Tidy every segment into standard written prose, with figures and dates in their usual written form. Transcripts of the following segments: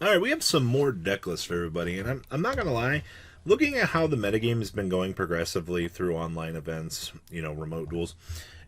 Alright, we have some more deck lists for everybody, and I'm not going to lie, looking at how the metagame has been going progressively through online events, remote duels,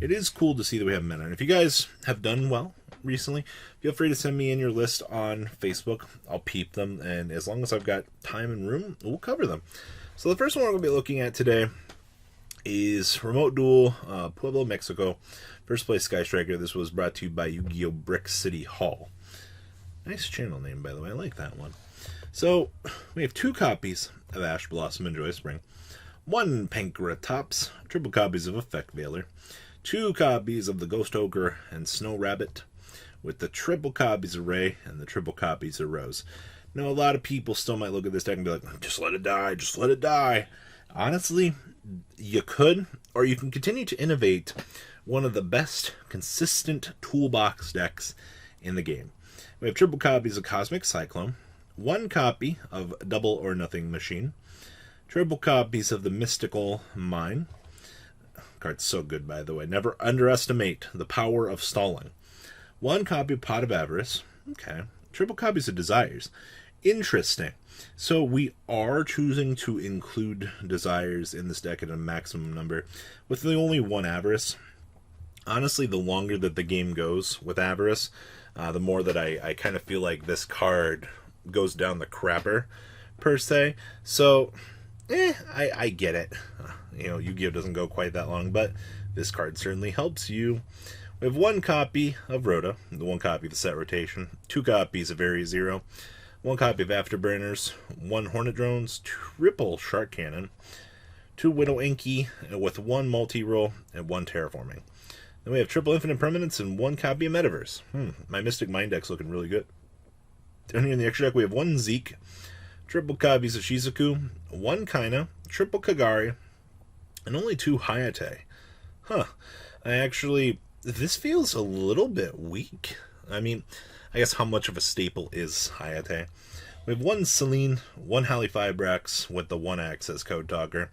it is cool to see that we have meta. And if you guys have done well recently, feel free to send me in your list on Facebook. I'll peep them, and as long as I've got time and room, we'll cover them. So the first one we're going to be looking at today is Remote Duel, Pueblo, Mexico. First place Sky Striker. This was brought to you by Yu-Gi-Oh! Brick City Hall. Nice channel name, by the way. I like that one. So, we have 2 copies of Ash Blossom and Joy Spring, 1 Pankratops, triple copies of Effect Veiler, 2 copies of the Ghost Ogre and Snow Rabbit, with the triple copies of Ray and the triple copies of Rose. Now, a lot of people still might look at this deck and be like, just let it die, just let it die. Honestly, you could, or you can continue to innovate one of the best consistent toolbox decks in the game. We have triple copies of Cosmic Cyclone, 1 copy of Double or Nothing Machine, triple copies of the Mystical Mine. Card's so good, by the way. Never underestimate the power of stalling. 1 copy of Pot of Avarice. Okay. Triple copies of Desires. Interesting. So we are choosing to include Desires in this deck at a maximum number, with the only 1 Avarice. Honestly, the longer that the game goes with Avarice, the more that I kind of feel like this card goes down the crapper, per se. So, I get it. Yu-Gi-Oh! Doesn't go quite that long, but this card certainly helps you. We have 1 copy of Rhoda, the 1 copy of the set rotation, 2 copies of Area Zero, 1 copy of Afterburners, 1 Hornet Drones, triple Shark Cannon, 2 Widow Inky, with 1 multi-roll and 1 Terraforming. Then we have triple Infinite Permanence and 1 copy of Metaverse. My Mystic Mind deck's looking really good. Down here in the extra deck, we have 1 Zeke, triple copies of Shizuku, 1 Kaina, triple Kagari, and only 2 Hayate. This feels a little bit weak. I mean, I guess how much of a staple is Hayate? We have 1 Celine, 1 Halifibrax with the 1 Access Code Talker,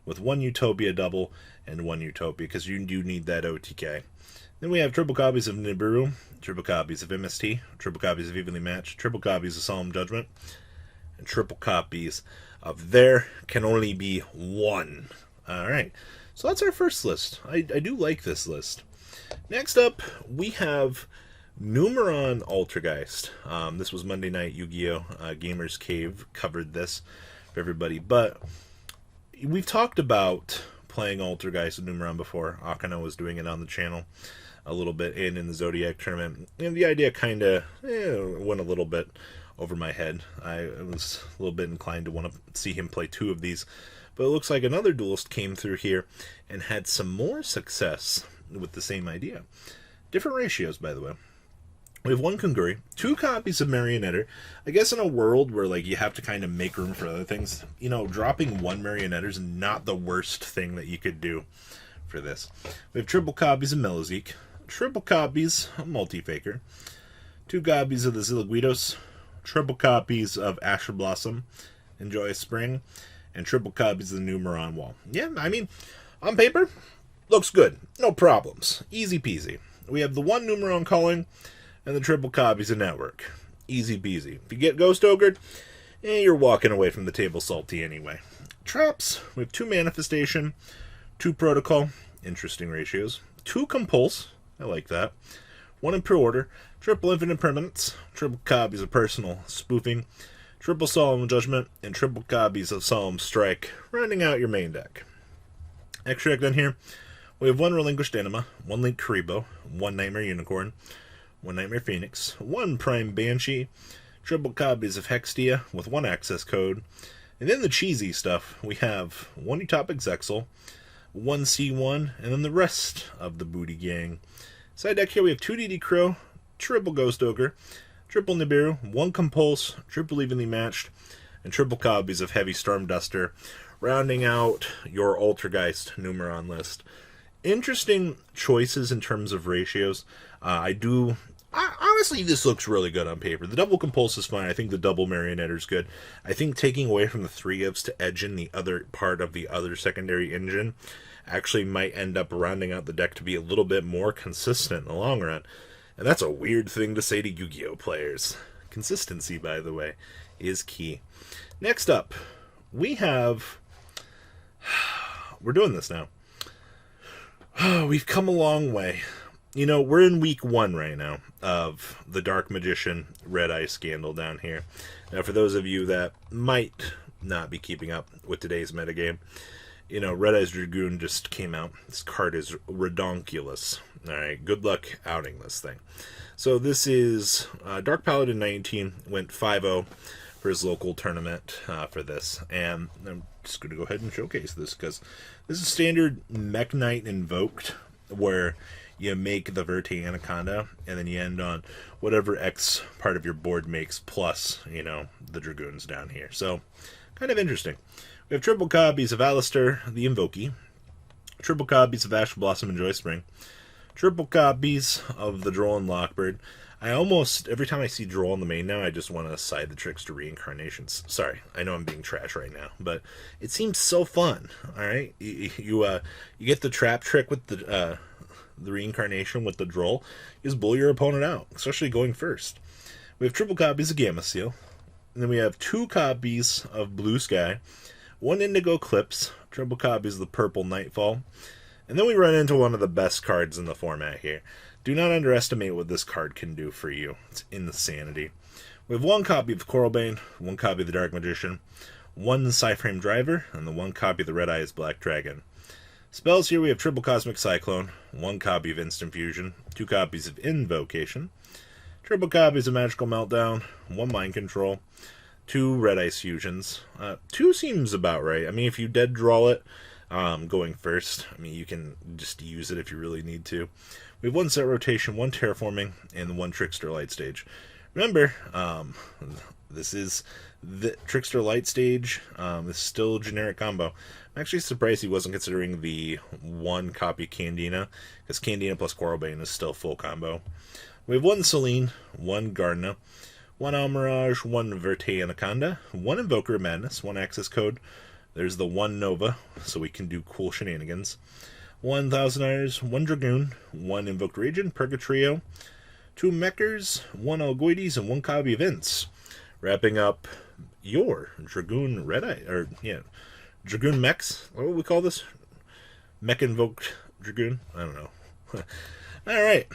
with 1 Utopia double and 1 Utopia, because you do need that OTK. Then we have triple copies of Nibiru, triple copies of MST, triple copies of Evenly Matched, triple copies of Solemn Judgment, and triple copies of There Can Only Be One. Alright, so that's our first list. I do like this list. Next up, we have Numeron Altergeist. This was Monday Night Yu-Gi-Oh! Gamers Cave covered this for everybody, but we've talked about playing Altergeist with Numeron before. Akano was doing it on the channel a little bit and in the Zodiac tournament. And the idea kind of went a little bit over my head. I was a little bit inclined to want to see him play 2 of these. But it looks like another duelist came through here and had some more success with the same idea. Different ratios, by the way. We have 1 Kunguri, 2 copies of Marionetter. I guess in a world where you have to kind of make room for other things, dropping 1 Marionetter is not the worst thing that you could do for this. We have triple copies of Melozeek, triple copies of Multi-Faker, 2 copies of the Zilaguidos, triple copies of Asher Blossom and Joy Spring, and triple copies of the Numeron Wall. Yeah, I mean, on paper, looks good. No problems. Easy peasy. We have the 1 Numeron Calling, and the triple copies of Network. Easy peasy. If you get Ghost Ogred, you're walking away from the table salty anyway. Traps, we have 2 Manifestation, 2 Protocol, interesting ratios, 2 Compulse, I like that, 1 in Pre-Order, triple Infinite Permanence, triple copies of Personal Spoofing, triple Solemn Judgment, and triple copies of Solemn Strike, rounding out your main deck. Extra deck down here, we have 1 Relinquished Anima, 1 Link Karibo, 1 Nightmare Unicorn, 1 Nightmare Phoenix, 1 Prime Banshee, triple copies of Hextia with 1 access code, and then the cheesy stuff, we have 1 Utopic Zexal, 1 C1, and then the rest of the booty gang. Side deck here we have 2 DD Crow, triple Ghost Ogre, triple Nibiru, 1 Compulse, triple Evenly Matched, and triple copies of Heavy Storm Duster, rounding out your Altergeist Numeron list. Interesting choices in terms of ratios. Honestly, this looks really good on paper. The double Compulse is fine. I think the double Marionette is good. I think taking away from the 3 ifs to edge in the other part of the other secondary engine actually might end up rounding out the deck to be a little bit more consistent in the long run. And that's a weird thing to say to Yu-Gi-Oh players. Consistency, by the way, is key. Next up, we have... We're doing this now. We've come a long way. You know, we're in week 1 right now of the Dark Magician Red Eye scandal down here. Now, for those of you that might not be keeping up with today's metagame, you know, Red Eye's Dragoon just came out. This card is redonkulous. Alright, good luck outing this thing. So this is Dark Paladin 19 went 5-0 for his local tournament for this. And I'm just going to go ahead and showcase this because this is standard Mech Knight Invoked, where you make the Verte Anaconda, and then you end on whatever X part of your board makes, plus, you know, the Dragoons down here. So, kind of interesting. We have triple copies of Alistair the Invokee, triple copies of Ash Blossom and Joyspring, triple copies of the Droll and Lockbird. I almost, every time I see Droll in the main now, I just want to side the Trickster Reincarnations. Sorry, I know I'm being trash right now, but it seems so fun, alright? You get the trap trick with the reincarnation with the Droll. You just blow your opponent out, especially going first. We have triple copies of Gamma Seal, and then we have 2 copies of Blue Sky, 1 Indigo Eclipse, triple copies of the Purple Nightfall, and then we run into one of the best cards in the format here. Do not underestimate what this card can do for you. It's insanity. We have 1 copy of Coralbane, 1 copy of the Dark Magician, 1 Psyframe Driver, and the 1 copy of the Red Eyes Black Dragon. Spells here, we have triple Cosmic Cyclone, 1 copy of Instant Fusion, 2 copies of Invocation, triple copies of Magical Meltdown, 1 Mind Control, 2 Red Ice Fusions. 2 seems about right. I mean, if you dead draw it going first, I mean, you can just use it if you really need to. We have 1 Set Rotation, 1 Terraforming, and 1 Trickster Light Stage. Remember, this is the Trickster Light Stage. This is still a generic combo. I'm actually surprised he wasn't considering the 1 copy Candina, because Candina plus Coralbane is still full combo. We have 1 Celine, 1 Gardna, 1 Almirage, 1 Verte Anaconda, 1 Invoker of Madness, 1 Access Code. There's the 1 Nova, so we can do cool shenanigans. 1 Thousand Eyes, 1 Dragoon, 1 Invoked Region, Purgatrio, 2 Mechers, 1 Algoides, and 1 copy of Vince. Wrapping up your Dragoon Red Eye, or, yeah, Dragoon Mechs. What would we call this? Mech Invoked Dragoon? I don't know. Alright.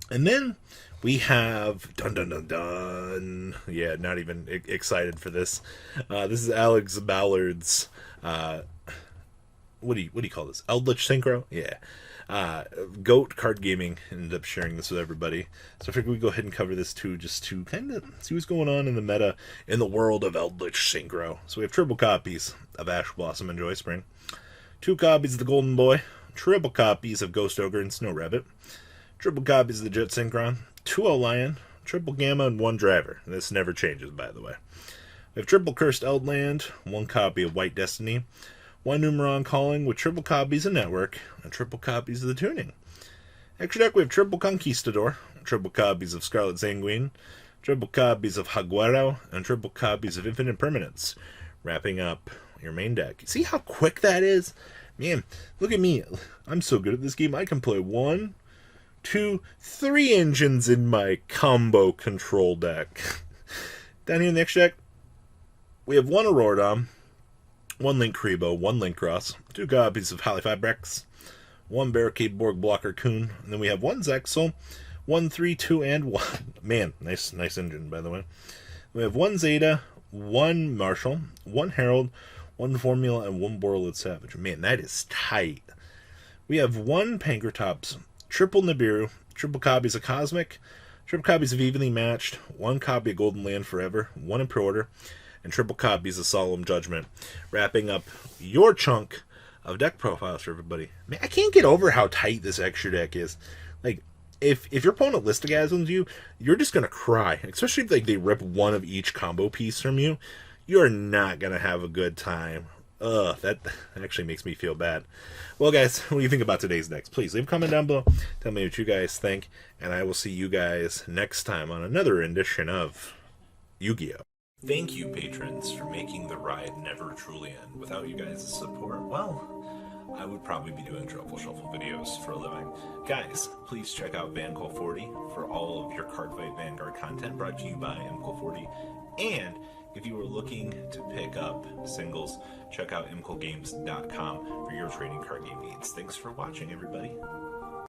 And then we have... Dun dun dun dun. Yeah, not even excited for this. This is Alex Ballard's... What do you call this? Eldlich Synchro? Yeah. Goat Card Gaming ended up sharing this with everybody. So I figured we'd go ahead and cover this too, just to kind of see what's going on in the meta in the world of Eldlich Synchro. So we have triple copies of Ash Blossom and Joyspring, 2 copies of the Golden Boy, triple copies of Ghost Ogre and Snow Rabbit, triple copies of the Jet Synchron, 2 Lion, triple Gamma, and 1 Driver. This never changes, by the way. We have triple Cursed Eldland, 1 copy of White Destiny, 1 Numeron Calling with triple copies of Network, and triple copies of the Tuning. Extra deck, we have triple Conquistador, triple copies of Scarlet Sanguine, triple copies of Haguero, and triple copies of Infinite Permanence, wrapping up your main deck. See how quick that is? Man, look at me. I'm so good at this game. I can play 1, 2, 3 engines in my combo control deck. Down here in the extra deck, we have 1 Auroradom, 1 Link Kribo, 1 Link Cross, 2 copies of Halifabrex, 1 Barricade Borg Blocker Coon, and then we have 1 Zexal, 1 3, 2, and 1. Man, nice engine, by the way. We have 1 Zeta, 1 Marshall, 1 Herald, 1 Formula, and 1 Borreload Savage. Man, that is tight. We have 1 Pankratops, triple Nibiru, triple copies of Cosmic, triple copies of Evenly Matched, 1 copy of Golden Land Forever, 1 in pre-order, and triple copies of Solemn Judgment, wrapping up your chunk of deck profiles for everybody. Man, I can't get over how tight this extra deck is. Like, if your opponent listagasms you, you're just gonna cry. Especially if like they rip 1 of each combo piece from you. You're not gonna have a good time. Ugh, that actually makes me feel bad. Well, guys, what do you think about today's decks? Please leave a comment down below. Tell me what you guys think, and I will see you guys next time on another edition of Yu-Gi-Oh! Thank you, patrons, for making the ride never truly end. Without you guys' support, well, I would probably be doing Truffle Shuffle videos for a living. Guys, please check out Vanquil40 for all of your Cardfight Vanguard content brought to you by Imquil40. And if you are looking to pick up singles, check out imquilgames.com for your trading card game needs. Thanks for watching, everybody.